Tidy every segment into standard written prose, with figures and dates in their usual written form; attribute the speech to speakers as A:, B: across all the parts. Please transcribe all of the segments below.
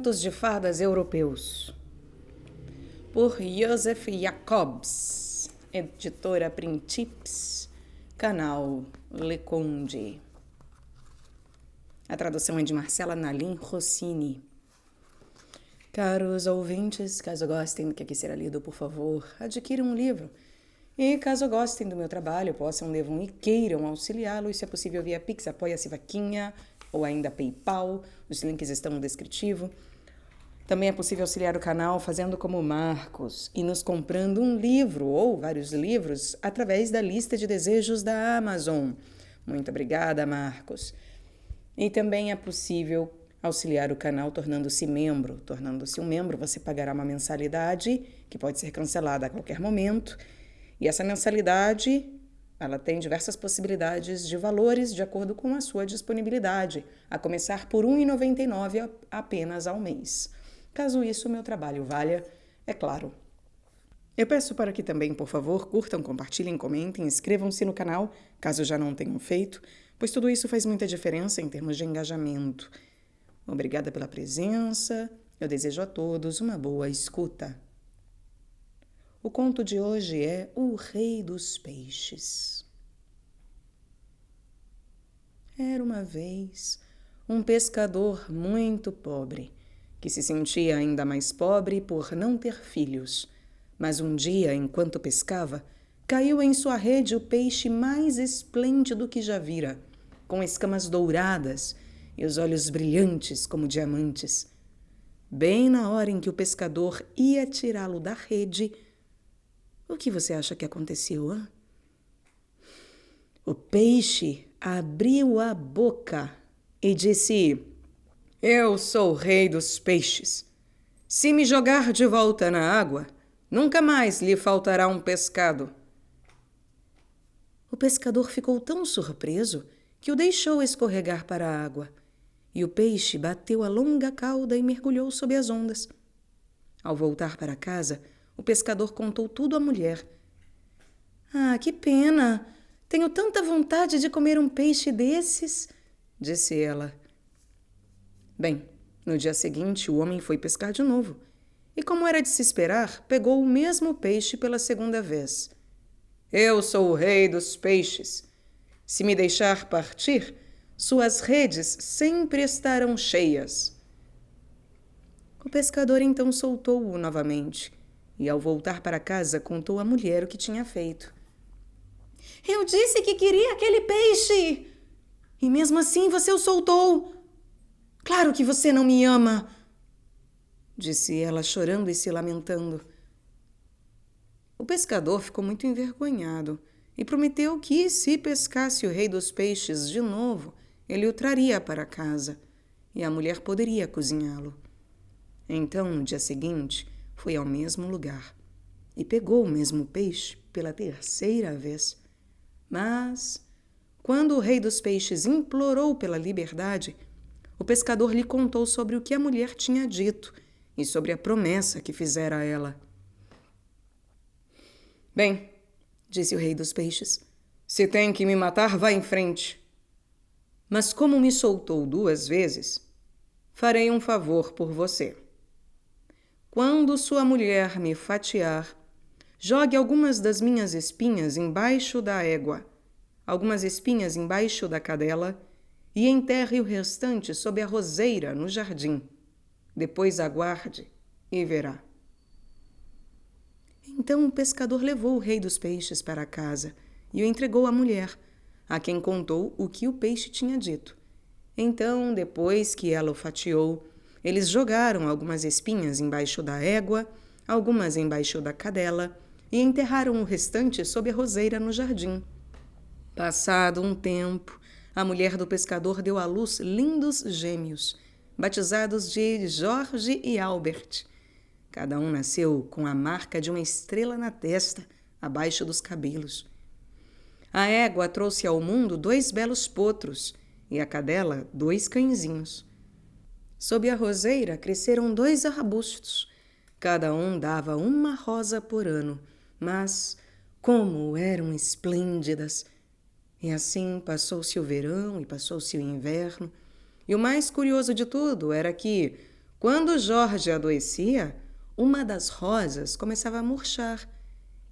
A: Contos de fadas europeus, por Joseph Jacobs, editora Principes, canal Le Conde. A tradução é de Marcela Nalim Rossini. Caros ouvintes, caso gostem do que aqui será lido, por favor, adquiram um livro. E caso gostem do meu trabalho, devam e queiram auxiliá-lo, se é possível via Pix, Apoia-se Vaquinha ou ainda PayPal, os links estão no descritivo. Também é possível auxiliar o canal fazendo como Marcos e nos comprando um livro ou vários livros através da lista de desejos da Amazon. Muito obrigada, Marcos. E também é possível auxiliar o canal tornando-se membro. Tornando-se um membro, você pagará uma mensalidade que pode ser cancelada a qualquer momento. E essa mensalidade, ela tem diversas possibilidades de valores de acordo com a sua disponibilidade, a começar por R$ 1,99 apenas ao mês. Caso isso o meu trabalho valha, é claro. Eu peço para que também, por favor, curtam, compartilhem, comentem, inscrevam-se no canal, caso já não tenham feito, pois tudo isso faz muita diferença em termos de engajamento. Obrigada pela presença, eu desejo a todos uma boa escuta. O conto de hoje é O Rei dos Peixes. Era uma vez um pescador muito pobre, que se sentia ainda mais pobre por não ter filhos. Mas um dia, enquanto pescava, caiu em sua rede o peixe mais esplêndido que já vira, com escamas douradas e os olhos brilhantes como diamantes. Bem na hora em que o pescador ia tirá-lo da rede, o que você acha que aconteceu, hein? O peixe abriu a boca e disse: "Eu sou o rei dos peixes. Se me jogar de volta na água, nunca mais lhe faltará um pescado." O pescador ficou tão surpreso que o deixou escorregar para a água, e o peixe bateu a longa cauda e mergulhou sob as ondas. Ao voltar para casa, o pescador contou tudo à mulher. "Ah, que pena! Tenho tanta vontade de comer um peixe desses", disse ela. Bem, no dia seguinte, o homem foi pescar de novo. E, como era de se esperar, pegou o mesmo peixe pela segunda vez. "Eu sou o rei dos peixes. Se me deixar partir, suas redes sempre estarão cheias." O pescador então soltou-o novamente e, ao voltar para casa, contou à mulher o que tinha feito. "Eu disse que queria aquele peixe! E mesmo assim você o soltou! Claro que você não me ama!" disse ela, chorando e se lamentando. O pescador ficou muito envergonhado e prometeu que, se pescasse o rei dos peixes de novo, ele o traria para casa e a mulher poderia cozinhá-lo. Então, no dia seguinte, foi ao mesmo lugar e pegou o mesmo peixe pela terceira vez. Mas, quando o rei dos peixes implorou pela liberdade, o pescador lhe contou sobre o que a mulher tinha dito e sobre a promessa que fizera a ela. "Bem", disse o rei dos peixes, "se tem que me matar, vá em frente. Mas como me soltou 2 vezes, farei um favor por você. Quando sua mulher me fatiar, jogue algumas das minhas espinhas embaixo da égua, algumas espinhas embaixo da cadela e enterre o restante sob a roseira no jardim. Depois aguarde e verá." Então o pescador levou o rei dos peixes para casa e o entregou à mulher, a quem contou o que o peixe tinha dito. Então, depois que ela o fatiou, eles jogaram algumas espinhas embaixo da égua, algumas embaixo da cadela e enterraram o restante sob a roseira no jardim. Passado um tempo, a mulher do pescador deu à luz lindos gêmeos, batizados de Jorge e Albert. Cada um nasceu com a marca de uma estrela na testa, abaixo dos cabelos. A égua trouxe ao mundo 2 belos potros e a cadela 2 cãezinhos. Sob a roseira cresceram 2 arbustos. Cada um dava uma rosa por ano, mas como eram esplêndidas! E assim passou-se o verão e passou-se o inverno. E o mais curioso de tudo era que, Quando Jorge adoecia, uma das rosas começava a murchar.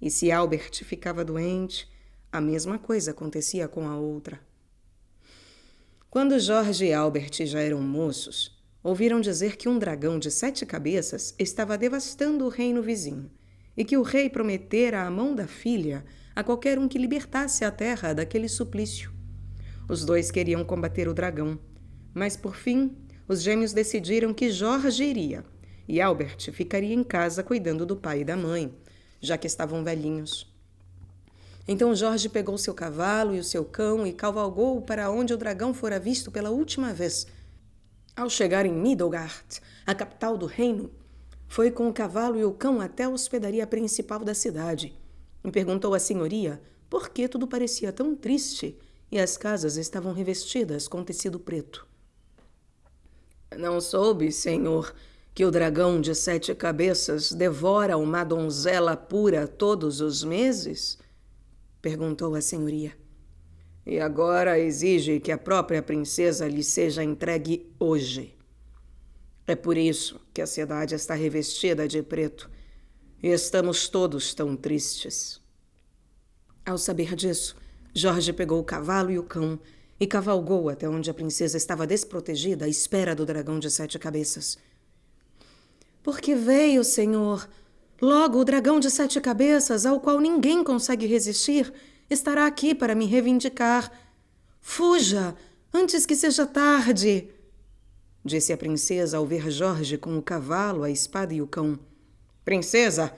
A: E se Albert ficava doente, a mesma coisa acontecia com a outra. Quando Jorge e Albert já eram moços, ouviram dizer que um dragão de 7 cabeças estava devastando o reino vizinho e que o rei prometera à mão da filha a qualquer um que libertasse a terra daquele suplício. Os dois queriam combater o dragão, mas por fim os gêmeos decidiram que Jorge iria e Albert ficaria em casa cuidando do pai e da mãe, já que estavam velhinhos. Então Jorge pegou seu cavalo e o seu cão e cavalgou para onde o dragão fora visto pela última vez. Ao chegar em Middlegard, a capital do reino, foi com o cavalo e o cão até a hospedaria principal da cidade e perguntou à senhoria por que tudo parecia tão triste e as casas estavam revestidas com tecido preto. Não soube, senhor, que o dragão de 7 cabeças devora uma donzela pura todos os meses? Perguntou a senhoria. E agora exige que a própria princesa lhe seja entregue hoje. É por isso que a cidade está revestida de preto e estamos todos tão tristes. Ao saber disso, Jorge pegou o cavalo e o cão e cavalgou até onde a princesa estava desprotegida à espera do dragão de 7 cabeças. Porque veio, senhor. Logo o dragão de 7 cabeças, ao qual ninguém consegue resistir, estará aqui para me reivindicar. Fuja, antes que seja tarde, disse a princesa ao ver Jorge com o cavalo, a espada e o cão. Princesa,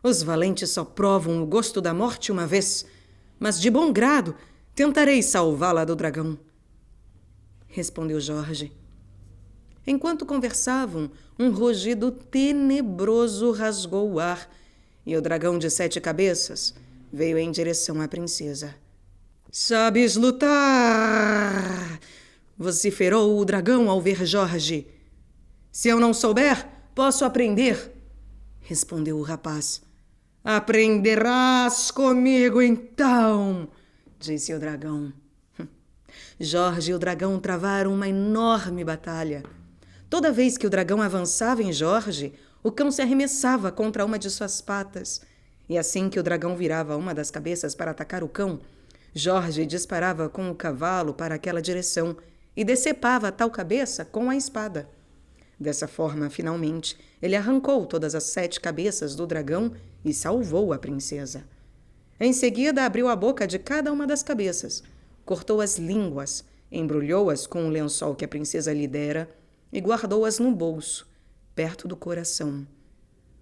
A: os valentes só provam o gosto da morte uma vez, mas de bom grado tentarei salvá-la do dragão, respondeu Jorge. Enquanto conversavam, um rugido tenebroso rasgou o ar e o dragão de 7 cabeças veio em direção à princesa. Sabes lutar! Vociferou o dragão ao ver Jorge. Se eu não souber, posso aprender, respondeu o rapaz. Aprenderás comigo então, disse o dragão. Jorge e o dragão travaram uma enorme batalha. Toda vez que o dragão avançava em Jorge, o cão se arremessava contra uma de suas patas. E assim que o dragão virava uma das cabeças para atacar o cão, Jorge disparava com o cavalo para aquela direção e decepava a tal cabeça com a espada. Dessa forma, finalmente, ele arrancou todas as 7 cabeças do dragão e salvou a princesa. Em seguida, abriu a boca de cada uma das cabeças, cortou as línguas, embrulhou-as com o lençol que a princesa lhe dera e guardou-as no bolso, perto do coração.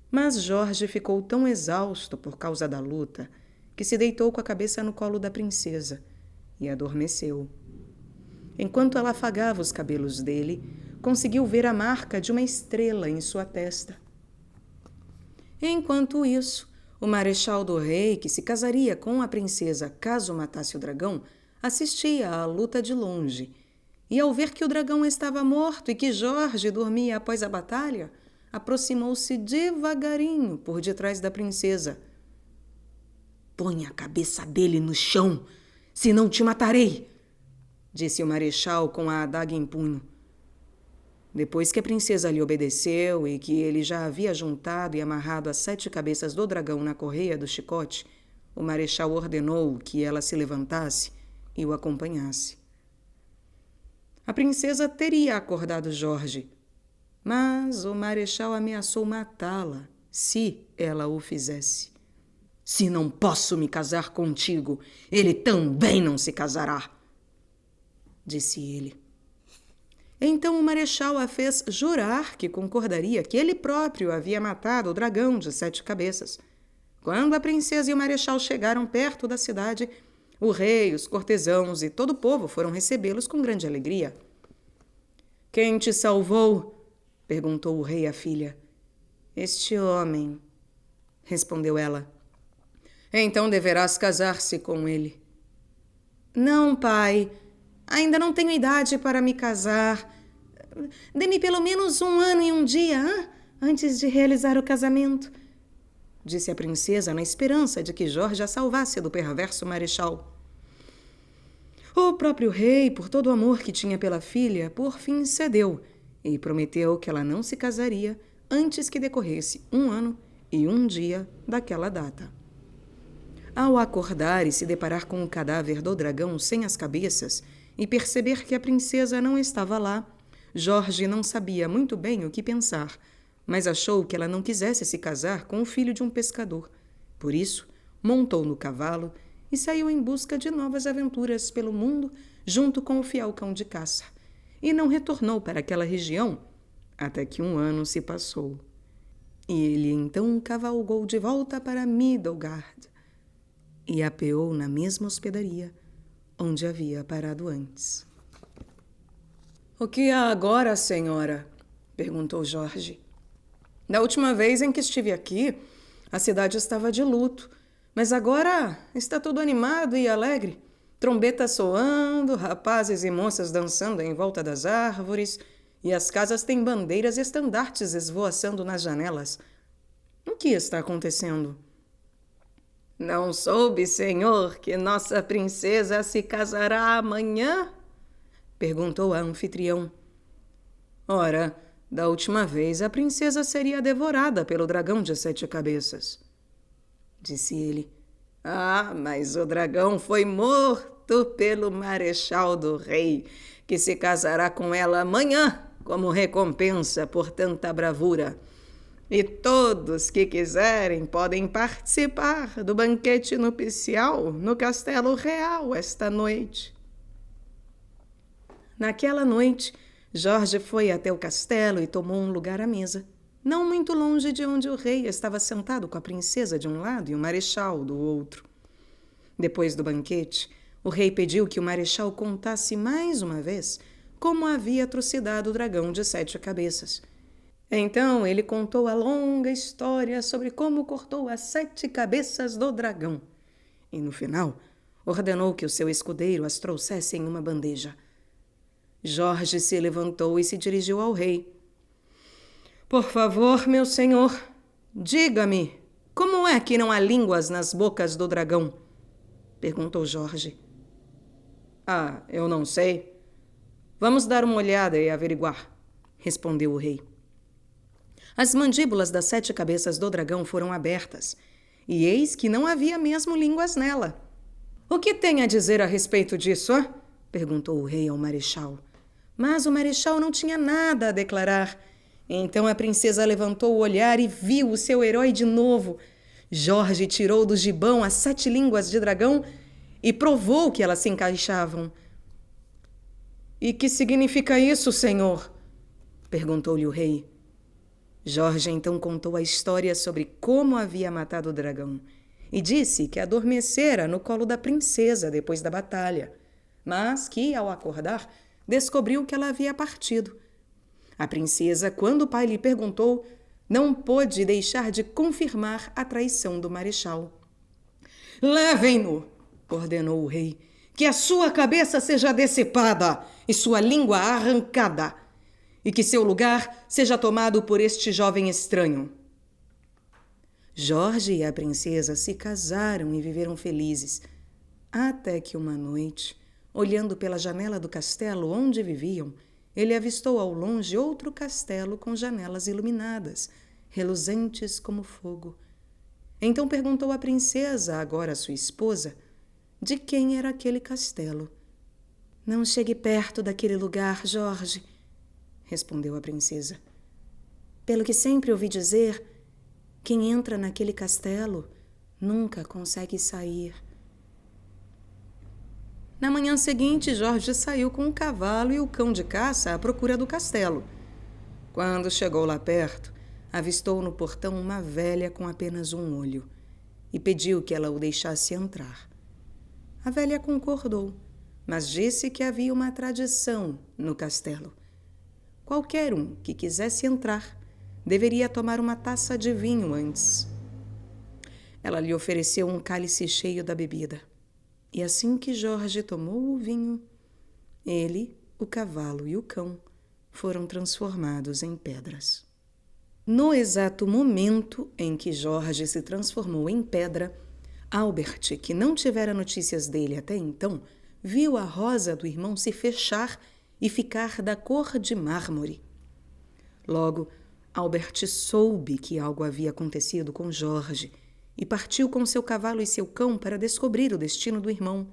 A: Mas Jorge ficou tão exausto por causa da luta que se deitou com a cabeça no colo da princesa e adormeceu. Enquanto ela afagava os cabelos dele, conseguiu ver a marca de uma estrela em sua testa. Enquanto isso, o marechal do rei, que se casaria com a princesa caso matasse o dragão, assistia à luta de longe. E ao ver que o dragão estava morto e que Jorge dormia após a batalha, aproximou-se devagarinho por detrás da princesa. Põe a cabeça dele no chão, senão te matarei, disse o marechal com a adaga em punho. Depois que a princesa lhe obedeceu e que ele já havia juntado e amarrado as 7 cabeças do dragão na correia do chicote, o marechal ordenou que ela se levantasse e o acompanhasse. A princesa teria acordado Jorge, mas o marechal ameaçou matá-la se ela o fizesse. Se não posso me casar contigo, ele também não se casará, disse ele. Então o marechal a fez jurar que concordaria que ele próprio havia matado o dragão de 7 cabeças. Quando a princesa e o marechal chegaram perto da cidade, o rei, os cortesãos e todo o povo foram recebê-los com grande alegria. Quem te salvou? Perguntou o rei à filha. Este homem, respondeu ela. Então deverás casar-se com ele. Não, pai. Ainda não tenho idade para me casar. Dê-me pelo menos 1 ano e 1 dia, antes de realizar o casamento, disse a princesa na esperança de que Jorge a salvasse do perverso marechal. O próprio rei, por todo o amor que tinha pela filha, por fim cedeu e prometeu que ela não se casaria antes que decorresse 1 ano e 1 dia daquela data. Ao acordar e se deparar com o cadáver do dragão sem as cabeças e perceber que a princesa não estava lá, Jorge não sabia muito bem o que pensar, mas achou que ela não quisesse se casar com o filho de um pescador. Por isso, montou no cavalo e saiu em busca de novas aventuras pelo mundo junto com o fiel cão de caça, e não retornou para aquela região até que 1 ano se passou. E ele então cavalgou de volta para Midgard e apeou na mesma hospedaria onde havia parado antes. "O que há agora, senhora?" perguntou Jorge. "Da última vez em que estive aqui, a cidade estava de luto, mas agora está tudo animado e alegre. Trombetas soando, rapazes e moças dançando em volta das árvores, e as casas têm bandeiras e estandartes esvoaçando nas janelas. O que está acontecendo?" "Não soube, senhor, que nossa princesa se casará amanhã?" perguntou a anfitrião. "Ora, da última vez a princesa seria devorada pelo dragão de 7 cabeças", disse ele. "Ah, mas o dragão foi morto pelo marechal do rei, que se casará com ela amanhã como recompensa por tanta bravura. E todos que quiserem podem participar do banquete nupcial no Castelo Real esta noite." Naquela noite, Jorge foi até o castelo e tomou um lugar à mesa, não muito longe de onde o rei estava sentado com a princesa de um lado e o marechal do outro. Depois do banquete, o rei pediu que o marechal contasse mais uma vez como havia trucidado o dragão de 7 cabeças. Então ele contou a longa história sobre como cortou as 7 cabeças do dragão e, no final, ordenou que o seu escudeiro as trouxesse em uma bandeja. Jorge se levantou e se dirigiu ao rei. "Por favor, meu senhor, diga-me, como é que não há línguas nas bocas do dragão?" perguntou Jorge. "Ah, eu não sei. Vamos dar uma olhada e averiguar", respondeu o rei. As mandíbulas das 7 cabeças do dragão foram abertas, e eis que não havia mesmo línguas nela. "O que tem a dizer a respeito disso, hã?" perguntou o rei ao marechal. Mas o marechal não tinha nada a declarar. Então a princesa levantou o olhar e viu o seu herói de novo. Jorge tirou do gibão as 7 línguas de dragão e provou que elas se encaixavam. "E que significa isso, senhor?" perguntou-lhe o rei. Jorge então contou a história sobre como havia matado o dragão e disse que adormecera no colo da princesa depois da batalha, mas que, ao acordar, descobriu que ela havia partido. A princesa, quando o pai lhe perguntou, não pôde deixar de confirmar a traição do marechal. "Levem-no", ordenou o rei, "que a sua cabeça seja decepada e sua língua arrancada, e que seu lugar seja tomado por este jovem estranho." Jorge e a princesa se casaram e viveram felizes, até que uma noite, olhando pela janela do castelo onde viviam, ele avistou ao longe outro castelo com janelas iluminadas, reluzentes como fogo. Então perguntou à princesa, agora sua esposa, de quem era aquele castelo. "Não chegue perto daquele lugar, Jorge", respondeu a princesa. "Pelo que sempre ouvi dizer, quem entra naquele castelo nunca consegue sair." Na manhã seguinte, Jorge saiu com o cavalo e o cão de caça à procura do castelo. Quando chegou lá perto, avistou no portão uma velha com apenas um olho e pediu que ela o deixasse entrar. A velha concordou, mas disse que havia uma tradição no castelo. Qualquer um que quisesse entrar deveria tomar uma taça de vinho antes. Ela lhe ofereceu um cálice cheio da bebida. E assim que Jorge tomou o vinho, ele, o cavalo e o cão foram transformados em pedras. No exato momento em que Jorge se transformou em pedra, Albert, que não tivera notícias dele até então, viu a rosa do irmão se fechar e ficar da cor de mármore. Logo, Albert soube que algo havia acontecido com Jorge e partiu com seu cavalo e seu cão para descobrir o destino do irmão.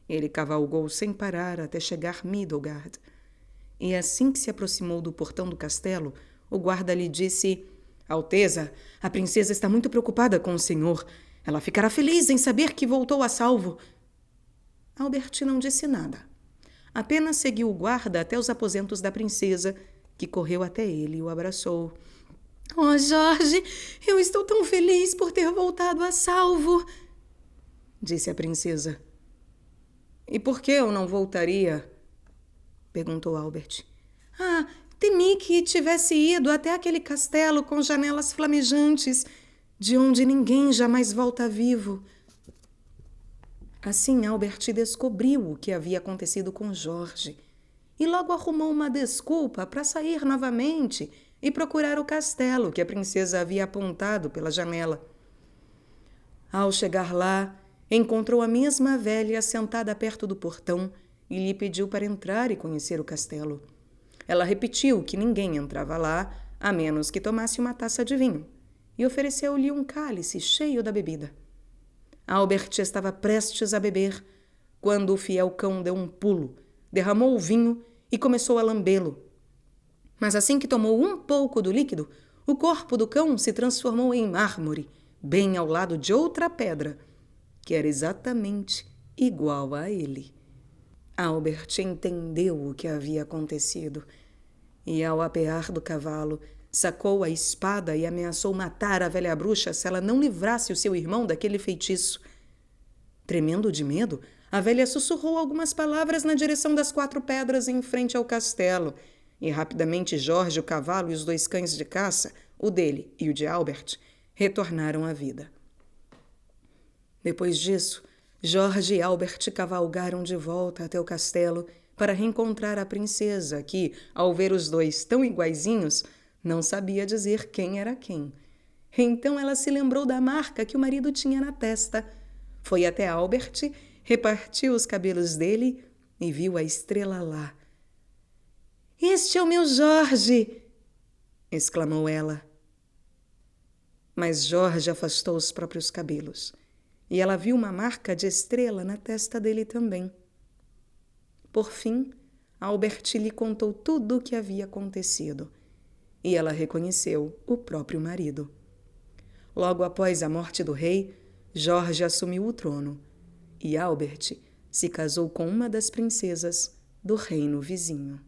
A: Ele cavalgou sem parar até chegar Middlegard. E assim que se aproximou do portão do castelo, o guarda lhe disse: Alteza, a princesa está muito preocupada com o senhor. Ela ficará feliz em saber que voltou a salvo. Albert não disse nada. Apenas seguiu o guarda até os aposentos da princesa, que correu até ele e o abraçou. Oh, Jorge, eu estou tão feliz por ter voltado a salvo, disse a princesa. E por que eu não voltaria? Perguntou Albert. Temi que tivesse ido até aquele castelo com janelas flamejantes, de onde ninguém jamais volta vivo. Assim, Albert descobriu o que havia acontecido com Jorge e logo arrumou uma desculpa para sair novamente e procurar o castelo que a princesa havia apontado pela janela. Ao chegar lá, encontrou a mesma velha sentada perto do portão e lhe pediu para entrar e conhecer o castelo. Ela repetiu que ninguém entrava lá, a menos que tomasse uma taça de vinho, e ofereceu-lhe um cálice cheio da bebida. Albert estava prestes a beber, quando o fiel cão deu um pulo, derramou o vinho e começou a lambê-lo. Mas assim que tomou um pouco do líquido, o corpo do cão se transformou em mármore, bem ao lado de outra pedra, que era exatamente igual a ele. Albert entendeu o que havia acontecido e, ao apear do cavalo, sacou a espada e ameaçou matar a velha bruxa se ela não livrasse o seu irmão daquele feitiço. Tremendo de medo, a velha sussurrou algumas palavras na direção das 4 pedras em frente ao castelo, e rapidamente Jorge, o cavalo e os 2 cães de caça, o dele e o de Albert, retornaram à vida. Depois disso, Jorge e Albert cavalgaram de volta até o castelo para reencontrar a princesa, que, ao ver os 2 tão iguaizinhos, não sabia dizer quem era quem. Então ela se lembrou da marca que o marido tinha na testa. Foi até Albert, repartiu os cabelos dele e viu a estrela lá. Este é o meu Jorge! Exclamou ela. Mas Jorge afastou os próprios cabelos e ela viu uma marca de estrela na testa dele também. Por fim, Albert lhe contou tudo o que havia acontecido e ela reconheceu o próprio marido. Logo após a morte do rei, Jorge assumiu o trono e Albert se casou com uma das princesas do reino vizinho.